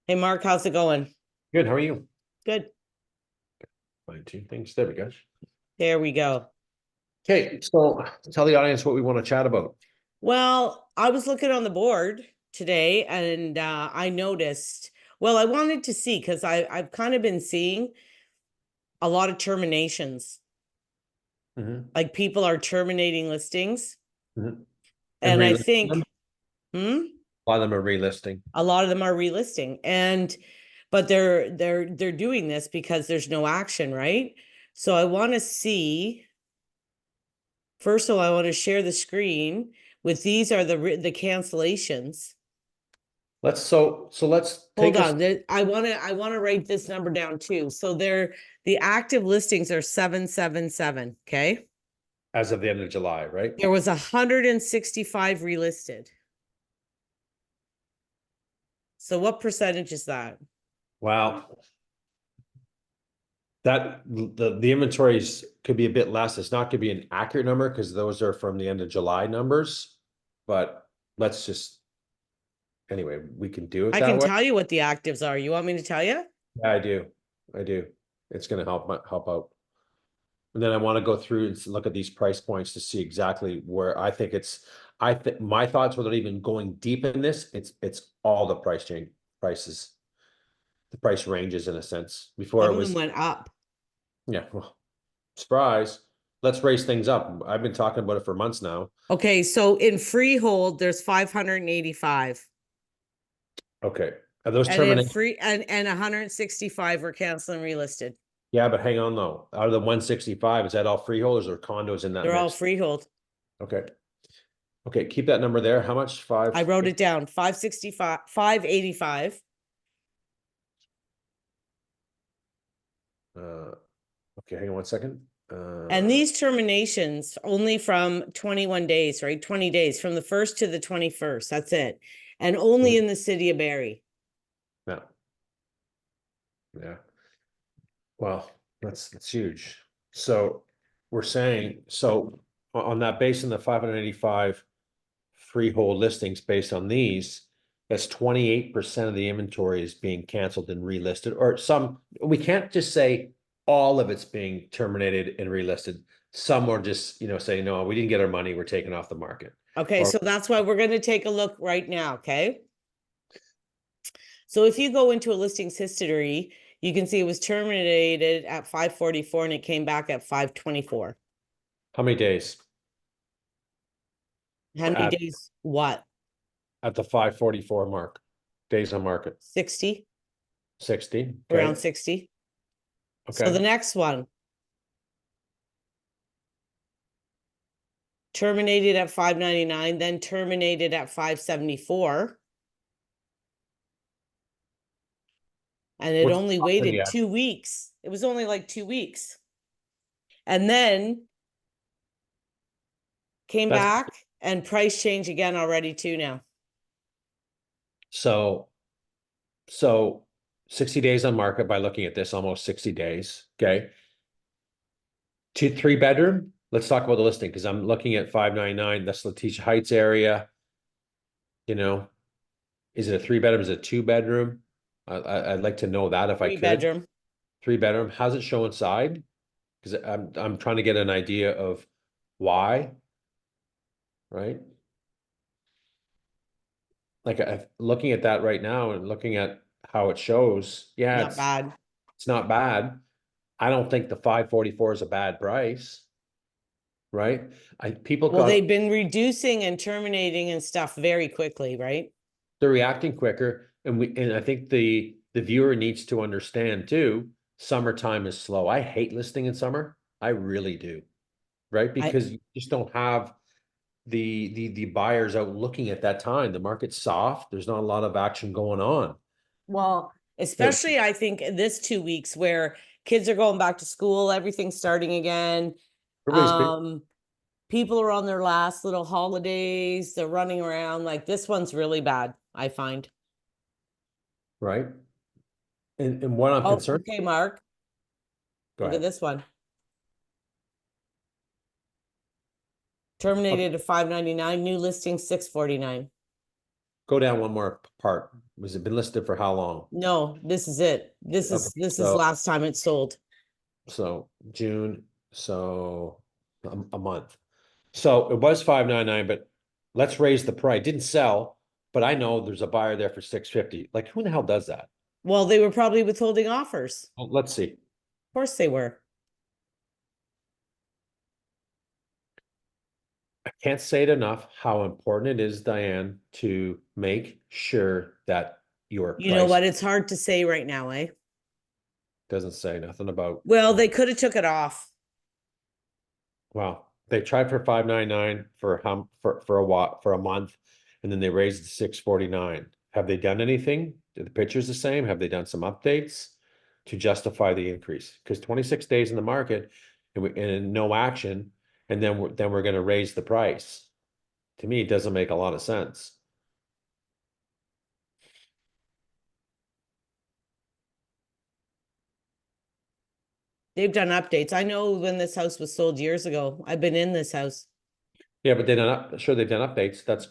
Hey, Mark, how's it going? Good, how are you? Good. Fine, two things. There we go. There we go. Okay, so tell the audience what we want to chat about. Well, I was looking on the board today and I noticed, well, I wanted to see because I've kind of been seeing a lot of terminations. Mhm, Like people are terminating listings. mhm. And And I relisting them. think, hmm, A lot of them are relisting. a lot of them are relisting. But they're doing this because there's no action, right? So I want to see. First of all, I want to share the screen with these are the cancellations. Let's Hold take us on. I want to write this number down too. So the active listings are 777. Okay. as of the end of July, right? There was 165 relisted. So what percentage is that? Wow. That the inventories could be a bit less. It's not going to be an accurate number because those are from the end of July numbers. But let's just anyway, we can do it I that can way. tell you what the actives are. You want me to tell you? Yeah, I do. I do. It's going to help out. And then I want to go through and look at these price points to see exactly where I think it's. I think my thoughts without even going deep in this, it's all the prices, the price ranges in a sense. Before Some it of them was, went up. yeah, well, surprise. Let's raise things up. I've been talking about it for months now. Okay, so in freehold, there's 585. Okay. Are those And in terminated? free and 165 were canceled and relisted. Yeah, but hang on though. Out of the 165, is that all freeholders or condos in that They're all mix? freehold. Okay. Okay, keep that number there. How much? I Five? wrote it down. 565, 585. Uh, okay, hang on one second. And these terminations only from 21 days, right? 20 days from the 1st to the 21st. That's it. And only Mhm. in the city of Barrie. Yeah. Yeah. Well, that's huge. So we're saying, so on that base in the 585 freehold listings based on these, that's 28% of the inventory is being canceled and relisted, or some, we can't just say all of it's being terminated and relisted. Some are just, say, no, we didn't get our money, we're taking off the market. Okay, Or so that's why we're going to take a look right now. Okay. So if you go into a listings history, you can see it was terminated at 544 and it came back at 524. how many days How many at days? What? at the 544 mark? Days on market? 60? 60. Around Okay. 60. So the Okay. next one, terminated at 599, then terminated at 574. And it What's the only property waited at? 2 weeks. It was only like 2 weeks. And then came That's back and price change again already too now. so so 60 days on market by looking at this, almost 60 days. Okay. 2 3 bedroom. Let's talk about the listing because I'm looking at 599. That's Letitia Heights area. You know, is it a 3 bedroom? Is it a 2 bedroom? I'd like to know that if I Three could. bedroom. 3 bedroom. How's it show inside? Because I'm trying to get an idea of why, right? Like looking at that right now and looking at how it shows, yeah, Not bad. it's not bad. I don't think the 544 is a bad price, right? People Well, got they've been reducing and terminating and stuff very quickly, right? they're reacting quicker, and I think the viewer needs to understand too. Summertime is slow. I hate listing in summer. I really do, right? I Because you just don't have the buyers out looking at that time. The market's soft. There's not a lot of action going on. Well, But especially I think this 2 weeks where kids are going back to school, everything's starting again. everybody's big, Um, People are on their last little holidays, they're running around. Like this one's really bad, I find. right? And what I'm Oh, concerned, okay, Mark. go Look at ahead. this one. Okay, Terminated at 599, new listing 649. Go down one more part. Was it been listed for how long? No, this is it. This Okay, is so last time it sold. June, so a month. So it was 599, but let's raise the price. Didn't sell, but I know there's a buyer there for 650. Like who the hell does that? Well, they were probably withholding offers. Well, let's see. Of course they were. I can't say it enough how important it is, Diane, to make sure that your You know price what? It's hard to say right now, eh? doesn't say nothing about. Well, they could have took it off. Well, they tried for 599 for for a while, for a month, and then they raised it to 649. Have they done anything? Are the pictures the same? Have they done some updates to justify the increase? Because 26 days in the market and no action, and then we're going to raise the price. To me, it doesn't make a lot of sense. They've done updates. I know when this house was sold years ago. I've been in this house. Yeah, but they're not sure they've done updates. That's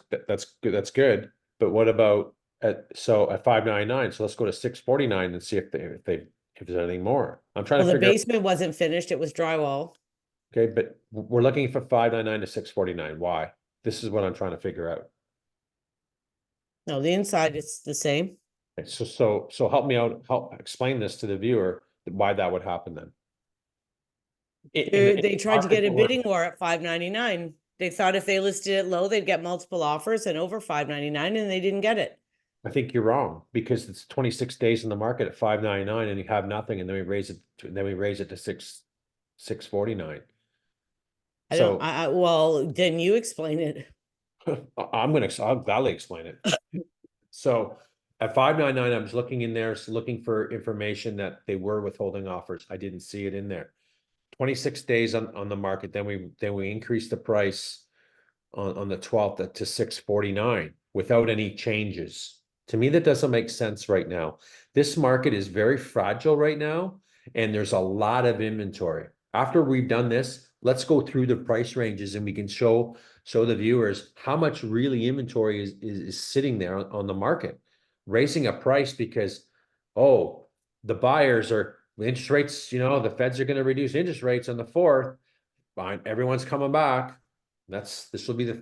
good. That's good. But what about at 599? So let's go to 649 and see if there's anything more. I'm trying Well, to the figure out. basement wasn't finished. It was drywall. Okay, but we're looking for 599 to 649. Why? This is what I'm trying to figure out. No, the inside is the same. Okay, so help me out. Help explain this to the viewer why that would happen then. In They the tried to market get a that we're in. bidding war at 599. They thought if they listed it low, they'd get multiple offers and over 599, and they didn't get it. I think you're wrong because it's 26 days in the market at 599 and you have nothing, and then we raise it to 649. I don't, So well, then you explain it. I'll gladly explain it. So at 599, I was looking in there, looking for information that they were withholding offers. I didn't see it in there. 26 days on the market, then we increased the price on the 12th to 649 without any changes. To me, that doesn't make sense right now. This market is very fragile right now, and there's a lot of inventory. After we've done this, let's go through the price ranges and we can show the viewers how much really inventory is sitting there on the market. Raising a price because, oh, the buyers are interest rates, the feds are going to reduce interest rates on the 4th. Fine, everyone's coming back. This will be the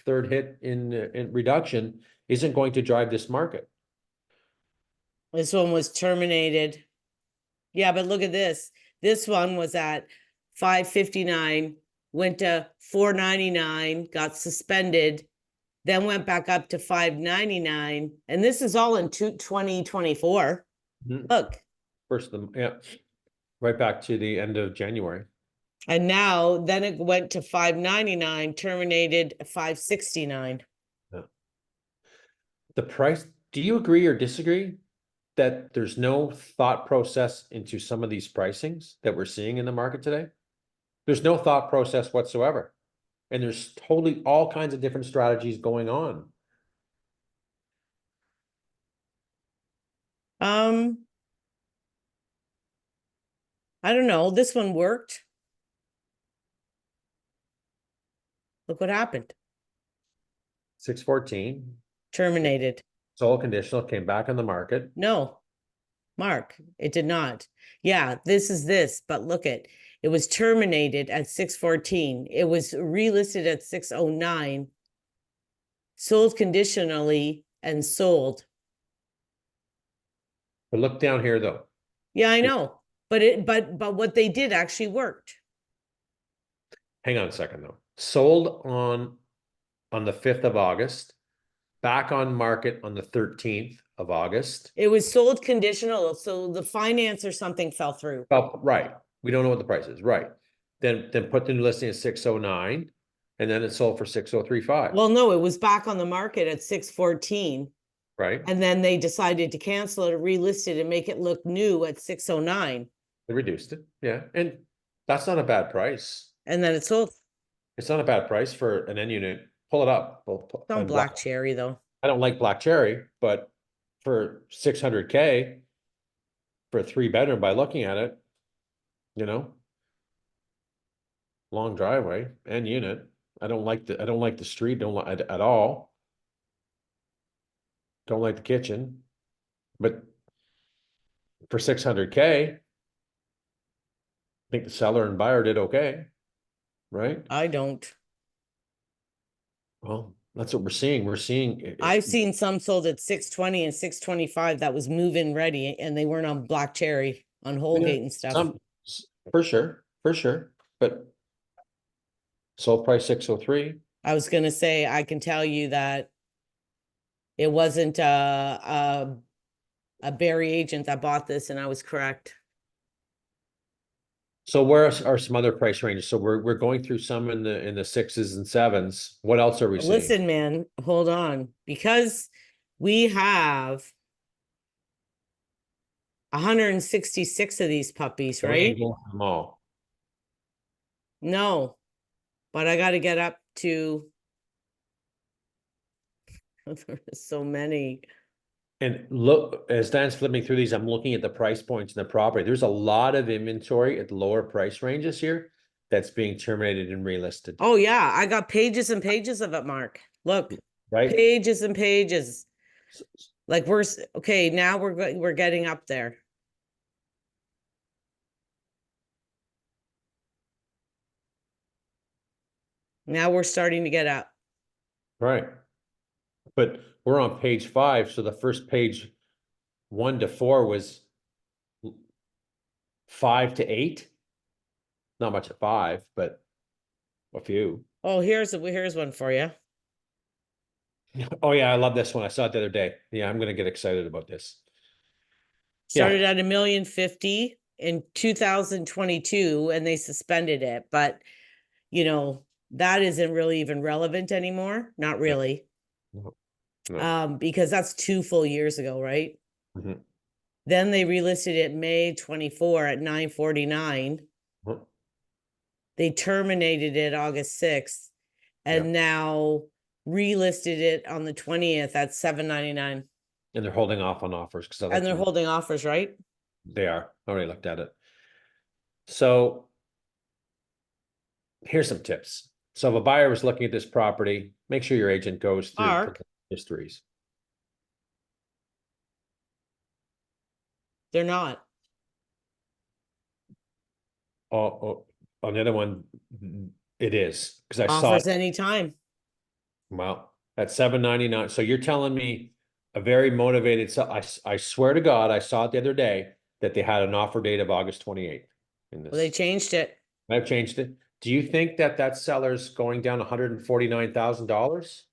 third hit in reduction, isn't going to drive this market. This one was terminated. Yeah, but look at this. This one was at 559, went to 499, got suspended, then went back up to 599. And this is all in 2024. Mhm. Look. First of them, yeah, right back to the end of January. And now then it went to 599, terminated 569. Yeah. The price, do you agree or disagree that there's no thought process into some of these pricings that we're seeing in the market today? There's no thought process whatsoever. And there's totally all kinds of different strategies going on. Um, I don't know. This one worked. Look what happened. 614, Terminated. sold conditional, came back on the market. No, Mark, it did not. Yeah, this is this, but look it was terminated at 614. It was relisted at 609, sold conditionally and sold. But look down here though. Yeah, I know. But what they did actually worked. Hang on a second though. Sold on the 5th of August, back on market on the 13th of August. It was sold conditional, so the finance or something fell through. Oh, right. We don't know what the price is. Right. Then put the new listing at 609 and then it sold for 6035. Well, no, it was back on the market at 614. Right. And then they decided to cancel it, relist it, and make it look new at 609. They reduced it. Yeah. And that's not a bad price. And then it sold. It's not a bad price for an N unit. Pull it up. It's on Black Cherry, though. I don't like black cherry, but for 600K for a 3-bedroom by looking at it, long driveway and unit. I don't like the street, don't like at all. don't like the kitchen, but for 600K, I think the seller and buyer did okay, right? I don't. Well, that's what we're seeing. We're seeing I've seen some sold at 620 and 625 that was move-in ready, and they weren't on Black Cherry, on yeah, Holgate and stuff. for sure, but sold price 603. I was gonna say, I can tell you that it wasn't a Barrie agent that bought this, and I was correct. So where are some other price ranges? So we're going through some in the sixes and sevens. What else are we seeing? Listen, man, hold on. Because we have 166 of these puppies, So we ain't right? going for them all. No, but I got to get up to there's so many. And look, as Dan's flipping through these, I'm looking at the price points in the property. There's a lot of inventory at lower price ranges here that's being terminated and relisted, Oh yeah, I got pages and pages of it, Mark. Look, right? pages and pages. Like okay, now we're getting up there. Now we're starting to get up. Right. But we're on page 5, so the first page 1 to 4 was 5 to 8. Not much at 5, but a few. Oh, here's one for you. Oh yeah, I love this one. I saw it the other day. Yeah, I'm gonna get excited about this. Started at $1,050,000 in 2022, and they suspended it, but you know, that isn't really even relevant anymore. Not really. No, no. Because that's 2 full years ago, right? Mhm. Then they relisted it May 24 at 949. Mhm. They terminated it August 6th, and Yeah. now relisted it on the 20th at 799. And they're holding off on offers because And they're holding offers, right? they are. I already looked at it. So here's some tips. So if a buyer was looking at this property, make sure your agent goes through Mark, histories. they're not. Oh, on the other one, it is because I saw Offers it. anytime. Well, at 799. So you're telling me a very motivated. So I swear to God, I saw it the other day that they had an offer date of August 28th in Well, they this. changed it. I've changed it. Do you think that that seller's going down $149,000?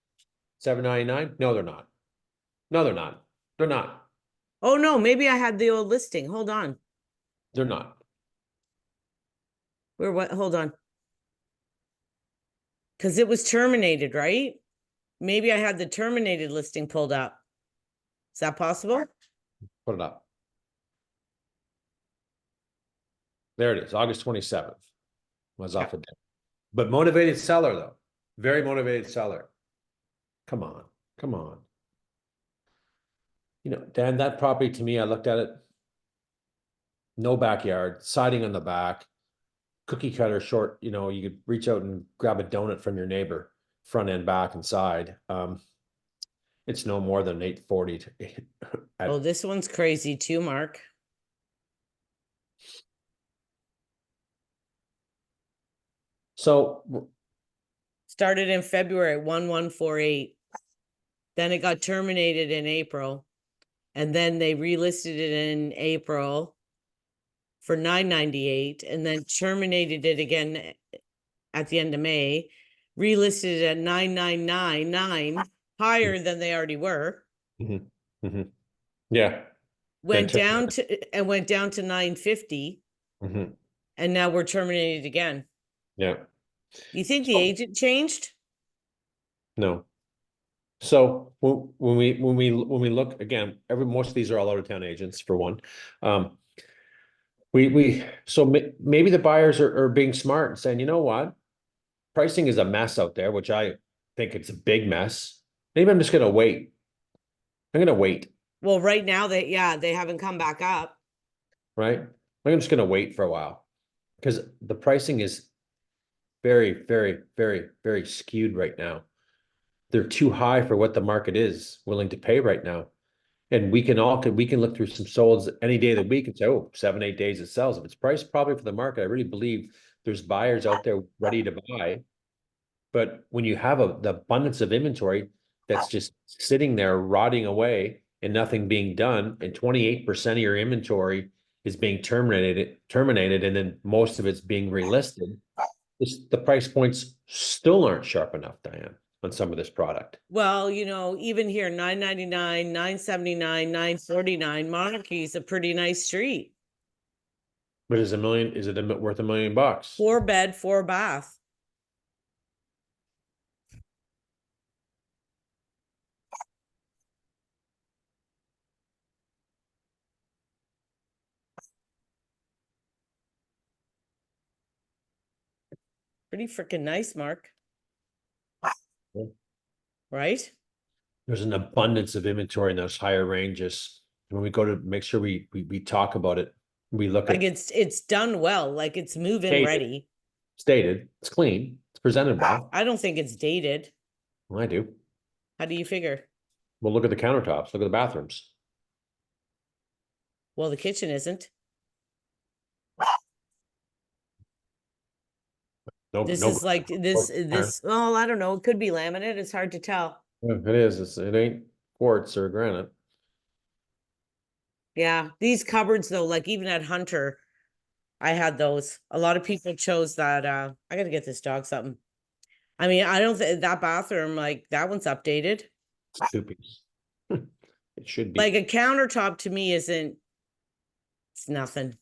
799? No, they're not. No, they're not. They're not. Oh no, maybe I had the old listing. Hold on. They're not. Where what? Hold on. Because it was terminated, right? Maybe I had the terminated listing pulled up. Is that possible? Put it up. There it is. August 27th was off a day. But motivated seller though. Very motivated seller. Come on. Come on. You know, Dan, that property to me, I looked at it. No backyard, siding on the back, cookie cutter short, you know, you could reach out and grab a donut from your neighbor, front end, back, and side. It's no more than 840 to Oh, this one's crazy too, Mark. So Started in February, 1148. Then it got terminated in April. And then they relisted it in April for 998, and then terminated it again at the end of May, relisted it at 9999, higher than they already were. mhm, mhm. Yeah. Went down to 950, Mhm. and now we're terminated again. Yeah. You think the So, agent changed? no. So when we look again, most of these are all out of town agents for one. So maybe the buyers are being smart and saying, you know what, pricing is a mess out there, which I think it's a big mess. Maybe I'm just gonna wait. I'm gonna wait, Well, right now they haven't come back up. right? I'm just gonna wait for a while because the pricing is very, very, very, very skewed right now. they're too high for what the market is willing to pay right now. And we can look through some solds any day of the week and say, oh, 7, 8 days it sells. If it's priced probably for the market, I really believe there's buyers out there ready to buy. But when you have the abundance of inventory that's just sitting there rotting away and nothing being done, and 28% of your inventory is being terminated, and then most of it's being relisted, the price points still aren't sharp enough, Diane, on some of this product. Well, you know, even here, 999, 979, 949, Monarchy is a pretty nice street. But is it worth $1 million bucks? 4-bed, 4-bath. Pretty freaking nice, Mark. Yeah. Right? There's an abundance of inventory in those higher ranges. When we go to make sure we talk about it, we look Like at it's done well, like it's move-in ready. stated, it's clean, it's presented well. I don't think it's dated. Well, I do. How do you figure? Well, look at the countertops, look at the bathrooms. Well, the kitchen isn't. No, This no, is like this. Oh, I don't know. It could be laminate. It's hard to tell. it is. It ain't quartz or granite. Yeah, these cupboards though, like even at Hunter, I had those. A lot of people chose that. I gotta get this dog something. I mean, I don't think that bathroom, like that one's updated. It's two piece. It should be. Like a countertop to me isn't. It's nothing.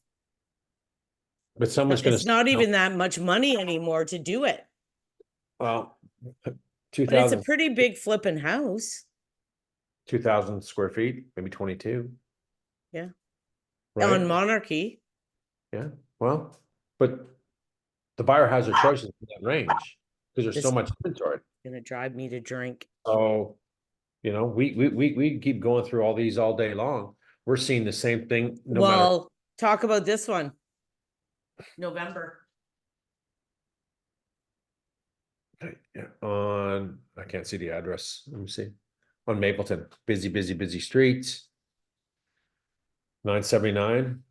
But someone's going It's not even that much money anymore to do it. well, But it's a 2,000 pretty big flipping house. 2,000 square feet, maybe 22. Yeah. Right? On Monarchy. Yeah. Well, but the buyer has their choices in that range because there's so This- much inventory. Gonna drive me to drink. So, you know, we keep going through all these all day long. We're seeing the same thing no matter. Well, talk about this one. November. Yeah, on, I can't see the address. Let me see. On Mapleton, busy streets. 979.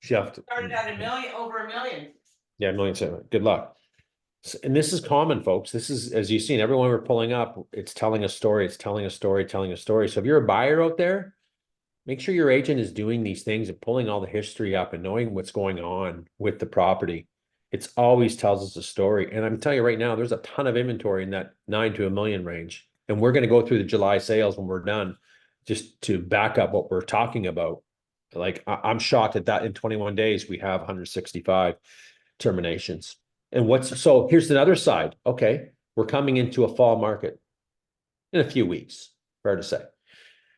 Started at over a million. Yeah, 1,700,000. Good luck. And this is common, folks. This is, as you've seen, everyone we're pulling up, it's telling a story. It's telling a story, telling a story. So if you're a buyer out there, make sure your agent is doing these things and pulling all the history up and knowing what's going on with the property. It's always tells us a story. And I'm telling you right now, there's a ton of inventory in that 9 to 1 million range. And we're going to go through the July sales when we're done, just to back up what we're talking about. Like, I'm shocked that in 21 days, we have 165 terminations. And so here's another side. Okay, we're coming into a fall market in a few weeks, fair to say.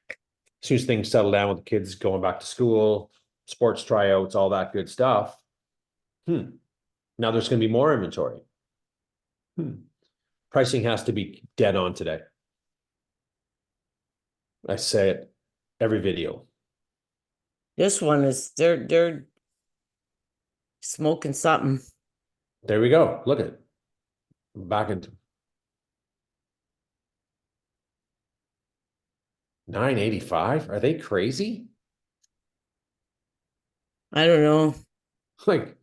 As soon as things settle down with the kids going back to school, sports tryouts, all that good stuff. Now there's going to be more inventory. Pricing has to be dead on today. I say it every video. This one is they're smoking something. There we go. Look at it. Back into 985. Are they crazy? I don't know. Like,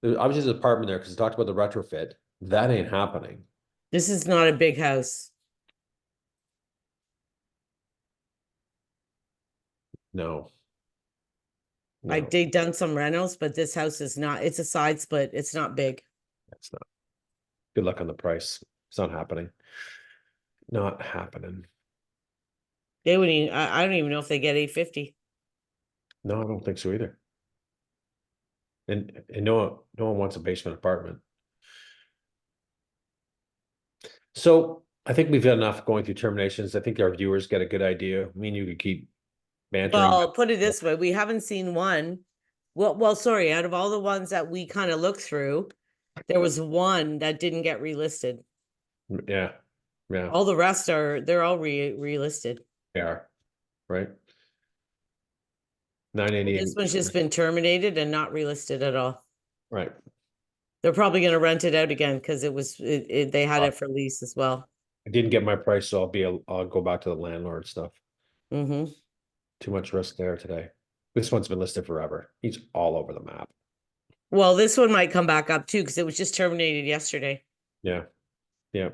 obviously there's an apartment there because it talked about the retrofit. That ain't happening. This is not a big house. No. Like they done some rentals, but this house is not. It's a side split. It's not big. It's not. Good luck on the price. It's not happening. Not happening. They wouldn't even, I don't even know if they get 850. No, I don't think so either. And no one wants a basement apartment. So I think we've got enough going through terminations. I think our viewers get a good idea. I mean, you could keep bantering. Well, put it this way, we haven't seen one. Well, sorry, out of all the ones that we kind of looked through, there was one that didn't get relisted. Yeah. Yeah. All the rest they're all relisted. They are, right? 988. This one's just been terminated and not relisted at all. Right. They're probably going to rent it out again because they had it for lease as well. I didn't get my price, so I'll go back to the landlord stuff. Mm-hmm. Too much risk there today. This one's been listed forever. He's all over the map. Well, this one might come back up too, because it was just terminated yesterday. Yeah, yeah,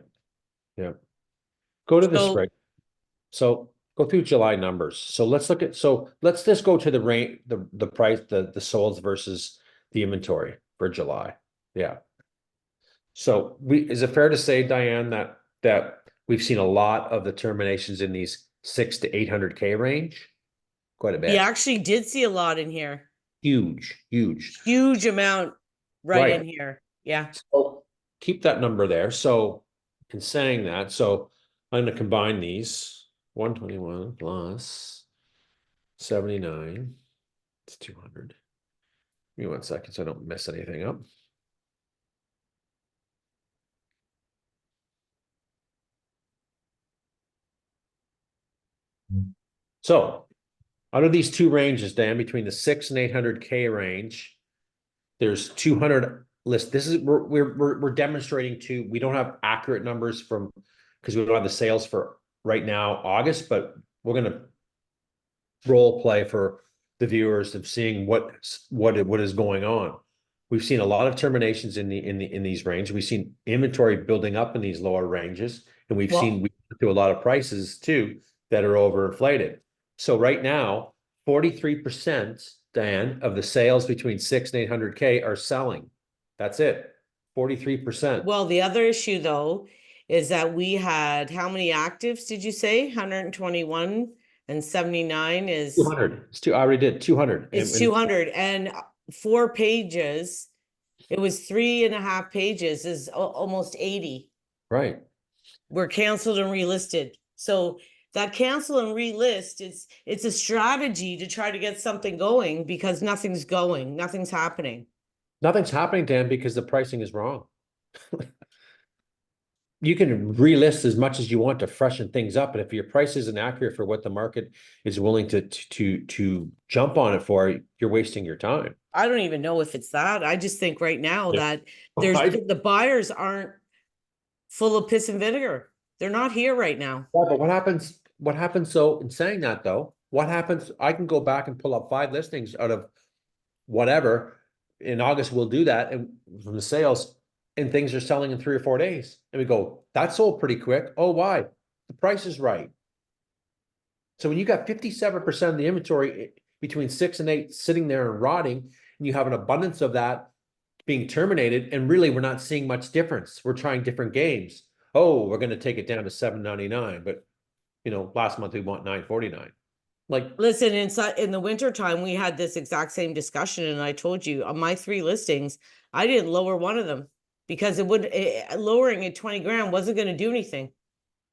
yeah. Go to the So spread. So go through July numbers. So let's just go to the range, the price, the solds versus the inventory for July. Yeah. So is it fair to say, Diane, that we've seen a lot of the terminations in these 600 to 800K range? Quite a we bit. actually did see a lot in here. Huge, huge. Huge amount right Right. in here. Yeah. So keep that number there. So in saying that, so I'm gonna combine these 121 plus 79. It's 200. Give me 1 second so I don't mess anything up. So out of these two ranges, Dan, between the 6 and 800K range, there's 200 list. This is we're demonstrating to. We don't have accurate numbers from because we don't have the sales for right now, August, but we're gonna role play for the viewers of seeing what is going on. We've seen a lot of terminations in these ranges. We've seen inventory building up in these lower ranges, and we went through a lot of prices too that are overinflated. So right now, 43%, Dan, of the sales between 6 and 800K are selling. That's it. 43%. Well, the other issue though is that we had how many actives did you say? 121 and 79 is 200. I already did 200. it's 200 and 4 pages. It was 3.5 pages is almost 80 right. were canceled and relisted. So that cancel and relist it's a strategy to try to get something going because nothing's going, nothing's happening. Nothing's happening, Dan, because the pricing is wrong. You can relist as much as you want to freshen things up, but if your price isn't accurate for what the market is willing to jump on it for, you're wasting your time. I don't even know if it's that. I just think right now Yeah. that there's the buyers aren't full of piss and vinegar. They're not here right now. Yeah, but what happens? What happens? So in saying that, though, what happens? I can go back and pull up 5 listings out of whatever in August. We'll do that, and from the sales, and things are selling in 3 or 4 days, and we go, that sold pretty quick. Oh, why? The price is right. So when you got 57% of the inventory between 6 and 8 sitting there and rotting, and you have an abundance of that being terminated, and really we're not seeing much difference. We're trying different games. Oh, we're going to take it down to $7.99, but last month we want $9.49. Like, listen, in the winter time, we had this exact same discussion, and I told you on my 3 listings, I didn't lower one of them because lowering it 20 grand wasn't going to do anything.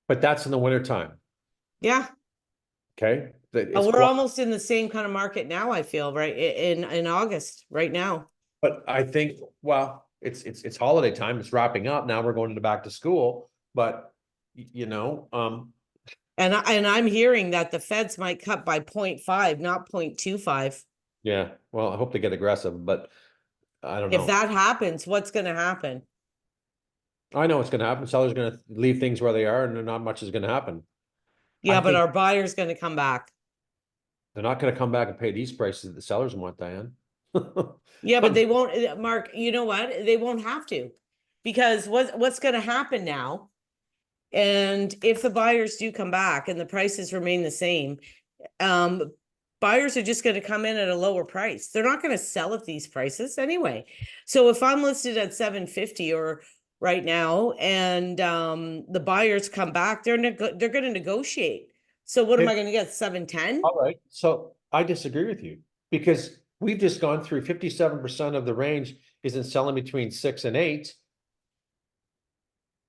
but that's in the wintertime. Yeah. Okay. We're almost in the same kind of market now, I feel, right? In August, right now. But I think, well, it's holiday time. It's wrapping up. Now we're going to back to school. But And I'm hearing that the feds might cut by 0.5, not 0.25. yeah. Well, I hope they get aggressive, but I don't know. If that happens, what's going to happen? I know what's going to happen. Sellers are going to leave things where they are, and not much is going to happen. Yeah, but our buyer's going to come back. They're not going to come back and pay these prices that the sellers want, Diane. Yeah, but they won't, Mark, you know what? They won't have to. Because what's going to happen now, and if the buyers do come back and the prices remain the same, buyers are just going to come in at a lower price. They're not going to sell at these prices anyway. So if I'm listed at 750 or right now, and the buyers come back, they're going to negotiate. So what am I going to get? 710? All right. So I disagree with you because we've just gone through 57% of the range isn't selling between 6 and 8.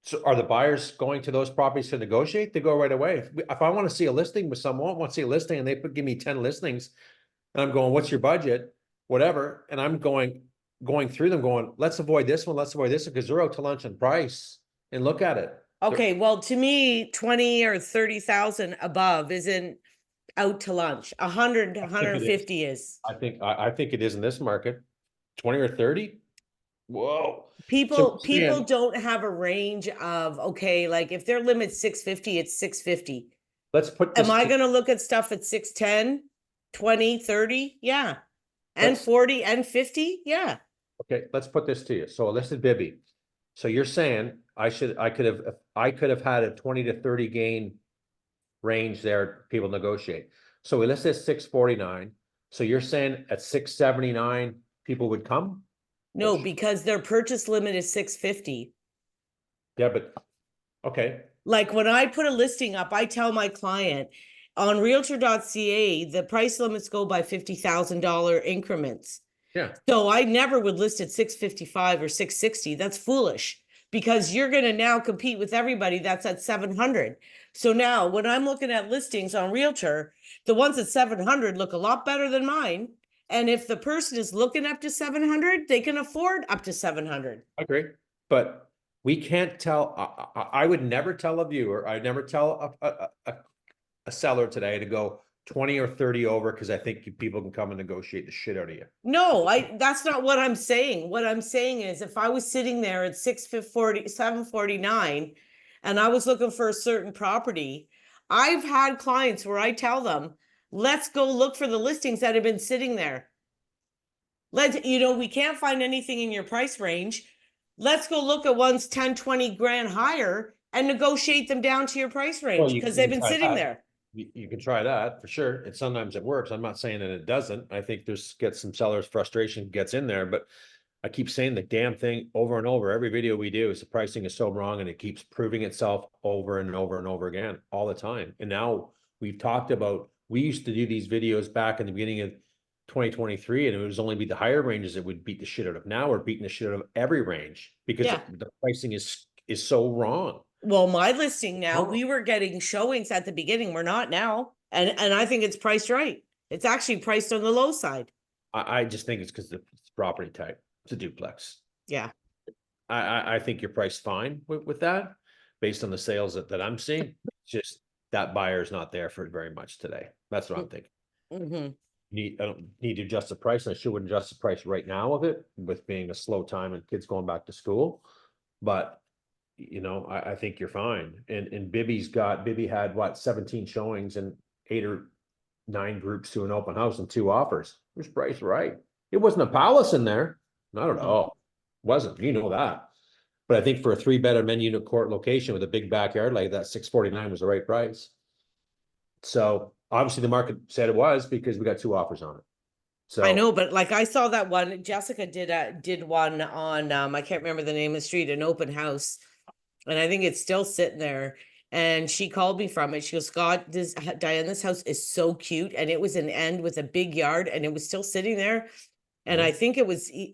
So are the buyers going to those properties to negotiate? They go right away. If I want to see a listing with someone, want to see a listing, and they give me 10 listings, and I'm going, what's your budget? Whatever. And I'm going through them going, let's avoid this one, because they're out to lunch on price, and look at it. Okay, well, to me, 20 or 30,000 above isn't out to lunch. 100 to 150 is. I think it is in this market. 20 or 30? Whoa. So People you're saying, don't have a range of, okay, like if their limit's 650, it's 650. let's put Am this I to, gonna look at stuff at 610, 20, 30? Yeah. And let's, 40 and 50? Yeah. okay, let's put this to you. So this is Bibby. So you're saying I could have had a 20 to 30 gain range there, people negotiate. So we listed 649. So you're saying at 679, people would come? No, because their purchase limit is 650. Yeah, but, okay, Like when I put a listing up, I tell my client on realtor.ca, the price limits go by $50,000 increments. yeah, So I never would list at 655 or 660. That's foolish because you're going to now compete with everybody that's at 700. So now when I'm looking at listings on Realtor, the ones at 700 look a lot better than mine. And if the person is looking up to 700, they can afford up to 700. I agree. But we can't tell, I would never tell a viewer, I'd never tell a seller today to go 20 or 30 over because I think people can come and negotiate the shit out of you. No, that's not what I'm saying. What I'm saying is if I was sitting there at 640, 749 and I was looking for a certain property, I've had clients where I tell them, let's go look for the listings that have been sitting there. We can't find anything in your price range. Let's go look at ones 10, 20 grand higher and negotiate them down to your price Well, range because you they've can been try sitting that. there. You can try that for sure. And sometimes it works. I'm not saying that it doesn't. I think there's gets some sellers frustration gets in there, but I keep saying the damn thing over and over. Every video we do is the pricing is so wrong and it keeps proving itself over and over and over again all the time. And now we've talked about, we used to do these videos back in the beginning of 2023 and it was only be the higher ranges that would beat the shit out of. Now we're beating the shit out of every range because Yeah. the pricing is so wrong. Well, my listing now, Wrong. we were getting showings at the beginning. We're not now. And I think it's priced right. It's actually priced on the low side. I just think it's because it's property type. It's a duplex. Yeah. I think you're priced fine with that based on the sales that I'm seeing. Just that buyer's not there for very much today. That's what I'm thinking. Mm-hmm. I don't need to adjust the price. I should wouldn't adjust the price right now of it with being a slow time and kids going back to school. But I think you're fine. And Bibby had what, 17 showings and 8 or 9 groups to an open house and 2 offers. It was priced right. It wasn't a palace in there. Not at all. Wasn't, that. But I think for a 3-bedroom unit court location with a big backyard like that, 649 was the right price. So obviously the market said it was because we got 2 offers on it. I So know, but like I saw that one, Jessica did one on I can't remember the name of the street, an open house. And I think it's still sitting there. And she called me from it. She goes, Scott, this house is so cute. And it was an end with a big yard and it was still sitting there. And I think it was, do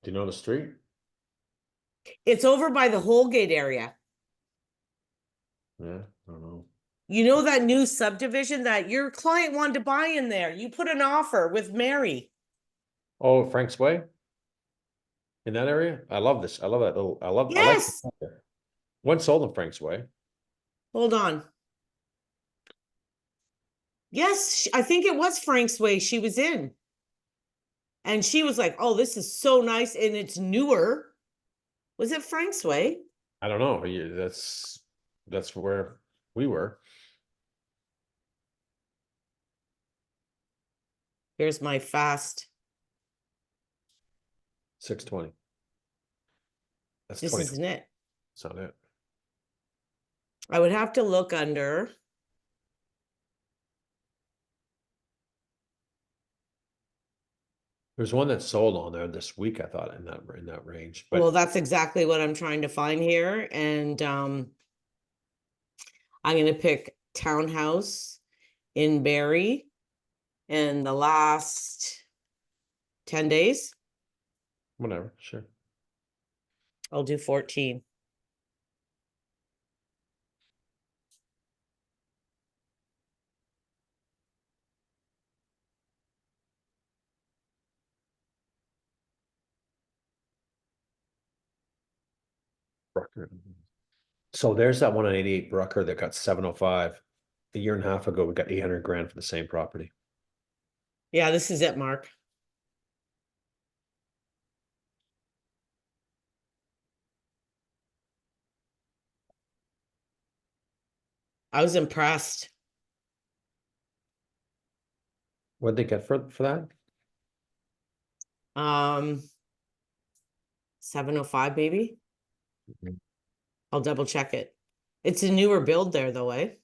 you know the street? it's over by the Holgate area. Yeah, I don't know. You know that new subdivision that your client wanted to buy in there? You put an offer with Mary. Oh, Frank's Way? In that area? I love this. I love that little, I like Yes. one sold in Frank's Way. Hold on. Yes, I think it was Frank's Way she was in. And she was like, oh, this is so nice. And it's newer. Was it Frank's Way? I don't know. That's where we were. Here's my fast. 620. That's This 20. isn't it. That's not it. I would have to look under. There's one that sold on there this week, I thought, in that range. But Well, that's exactly what I'm trying to find here. And I'm going to pick townhouse in Barrie in the last 10 days. whatever, sure. I'll do 14. Brucker. So there's that one on 88 Brucker that got 705. A year and a half ago, we got 800 grand for the same property. Yeah, this is it, Mark. I was impressed. What'd they get for that? 705 maybe. Mhm. I'll double check it. It's a newer build there though, eh?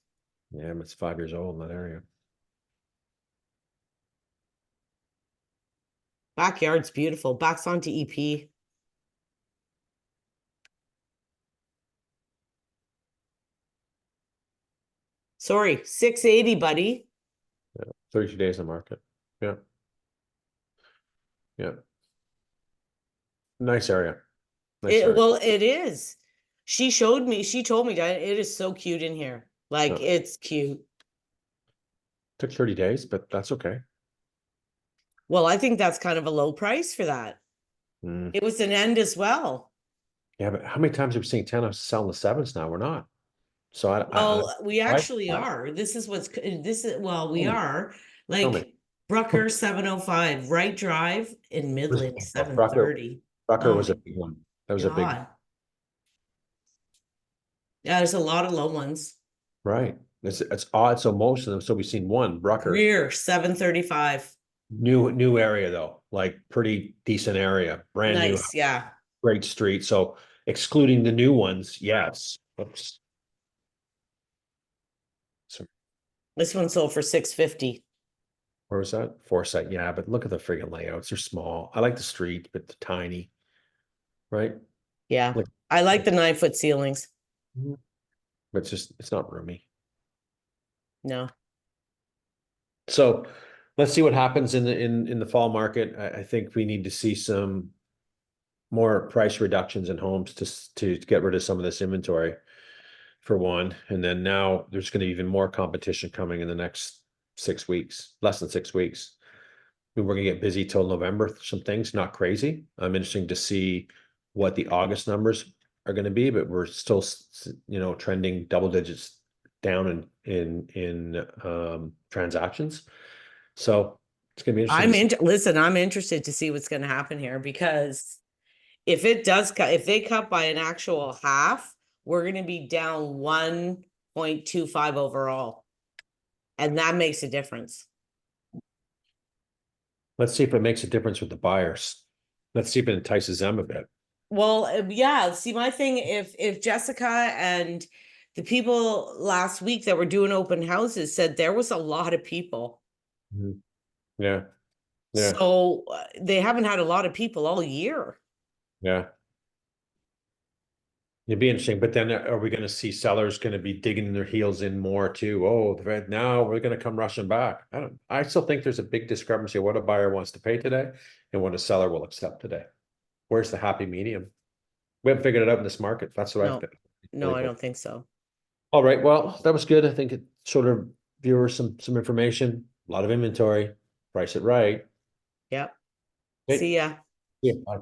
Yeah, but it's 5 years old in that area. Backyard's beautiful. Backs onto EP. Sorry, 680, buddy. Yeah, 32 days in the market. Yeah. Yeah. Nice area. Nice area. Well, it is. She told me that it is so cute in here. Like Yeah. it's cute. Took 30 days, but that's okay. Well, I think that's kind of a low price for that. Mm. It was an end as well. Yeah, but how many times have we seen 10 of selling the sevens now? We're not. So Well, we I actually are. We tell me, are tell me. like Brucker 705, right drive in Midland Rucker, 730. Rucker Oh was a my big one. That was a big, God. Yeah, there's a lot of low ones. right. It's odd. So most of them, so we've seen one, Rucker, Greer 735. new area though, like pretty decent area, brand new, Nice. Yeah. great street. So excluding the new ones, yes. Oops. So This one sold for 650. where was that? Foresight. Yeah, but look at the friggin' layouts. They're small. I like the street, but they're tiny, right? Yeah. Like, I like the 9-foot ceilings. but it's not roomy. No. So let's see what happens in the fall market. I think we need to see some more price reductions in homes to get rid of some of this inventory for one. And then now there's going to be even more competition coming in the next 6 weeks, less than 6 weeks. We're going to get busy till November. Some things not crazy. I'm interested to see what the August numbers are going to be, but we're still, trending double digits down in transactions. So it's going to be interesting to see. Listen, I'm interested to see what's going to happen here because if they cut by an actual half, we're going to be down 1.25 overall. And that makes a difference. Let's see if it makes a difference with the buyers. Let's see if it entices them a bit. Well, yeah, see my thing, if Jessica and the people last week that were doing open houses said there was a lot of people. Mhm. Yeah, yeah, So they haven't had a lot of people all year. yeah. It'd be interesting, but then are we going to see sellers going to be digging their heels in more too? Oh, now we're going to come rushing back. I still think there's a big discrepancy of what a buyer wants to pay today and what a seller will accept today. Where's the happy medium? We haven't figured it out in this market. That's what I No, think. no, I don't think so. All right, well, that was good. I think it sort of viewers some information, a lot of inventory, price it right. Yep. Okay. See ya. Yeah. Bye.